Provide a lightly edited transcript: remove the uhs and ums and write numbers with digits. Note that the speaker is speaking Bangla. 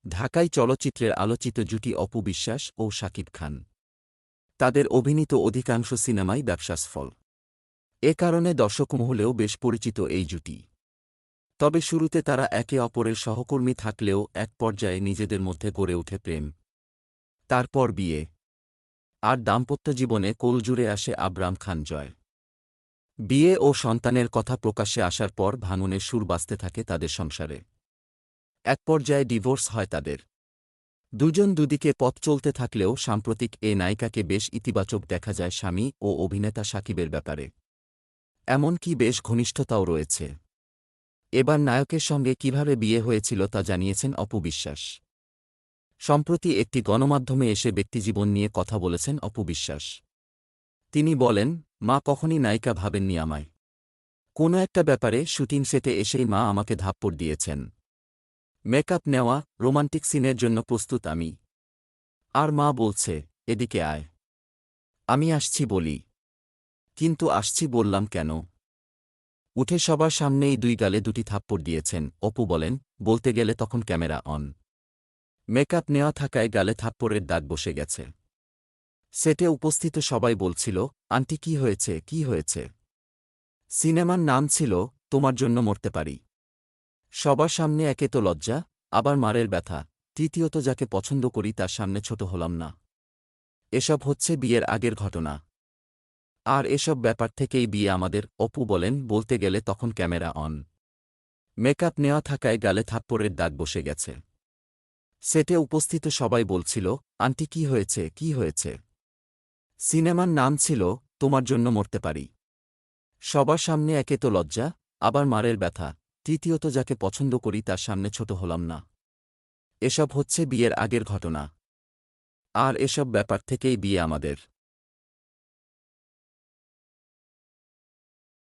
ঢাকাই চলচ্চিত্রের আলোচিত জুটি অপু বিশ্বাস ও শাকিব খান। তাদের অভিনীত অধিকাংশ সিনেমাই ব্যবসাসফল। এ কারণে দর্শকমহলেও বেশ পরিচিত এই জুটি। তবে শুরুতে তারা একে অপরের সহকর্মী থাকলেও এক পর্যায়ে নিজেদের মধ্যে গড়ে ওঠে প্রেম। তারপর বিয়ে। আর দাম্পত্য জীবনে কোলজুড়ে আসে আবরাম খান জয়। বিয়ে ও সন্তানের কথা প্রকাশ্যে আসার পর ভাঙনের সুর বাজতে থাকে তাদের সংসারে। এক পর্যায়ে ডিভোর্স হয় তাদের। দুজন দুদিকে পথ চলতে থাকলেও সাম্প্রতিক এ নায়িকাকে বেশ ইতিবাচক দেখা যায় স্বামী ও অভিনেতা শাকিবের ব্যাপারে। এমনকি বেশ ঘনিষ্ঠতাও রয়েছে। এবার নায়কের সঙ্গে কিভাবে বিয়ে হয়েছিল তা জানিয়েছেন অপু বিশ্বাস। সম্প্রতি একটি গণমাধ্যমে এসে ব্যক্তিজীবন নিয়ে কথা বলেছেন অপু বিশ্বাস। তিনি বলেন, মা কখনই নায়িকা ভাবেননি আমায়। কোনো একটা ব্যাপারে শুটিং সেটে এসেই মা আমাকে ধাপ্পড় দিয়েছেন। মেকআপ নেওয়া, রোমান্টিক সিনের জন্য প্রস্তুত আমি। আর মা বলছে, এদিকে আয়। আমি আসছি বলি। কিন্তু আসছি বললাম কেন? উঠে সবার সামনেই দুই গালে দুটি থাপ্পড় দিয়েছেন। অপু বলেন, বলতে গেলে তখন ক্যামেরা অন। মেকআপ নেওয়া থাকায় গালে থাপ্পড়ের দাগ বসে গেছে। সেটে উপস্থিত সবাই বলছিল, আন্টি কি হয়েছে, কি হয়েছে? সিনেমার নাম ছিল তোমার জন্য মরতে পারি। সবার সামনে একে তো লজ্জা, আবার মারের ব্যথা, তৃতীয়ত যাকে পছন্দ করি তার সামনে ছোট হলাম না। এসব হচ্ছে বিয়ের আগের ঘটনা। আর এসব ব্যাপার থেকেই বিয়ে আমাদের। অপু বলেন, বলতে গেলে তখন ক্যামেরা অন। মেকআপ নেওয়া থাকায় গালে থাপ্পড়ের দাগ বসে গেছে। সেটে উপস্থিত সবাই বলছিল, আন্টি কি হয়েছে, কি হয়েছে? সিনেমার নাম ছিল তোমার জন্য মরতে পারি। সবার সামনে একে তো লজ্জা, আবার মারের ব্যথা, তৃতীয়ত যাকে পছন্দ করি তার সামনে ছোট হলাম না। এসব হচ্ছে বিয়ের আগের ঘটনা। আর এসব ব্যাপার থেকেই বিয়ে আমাদের।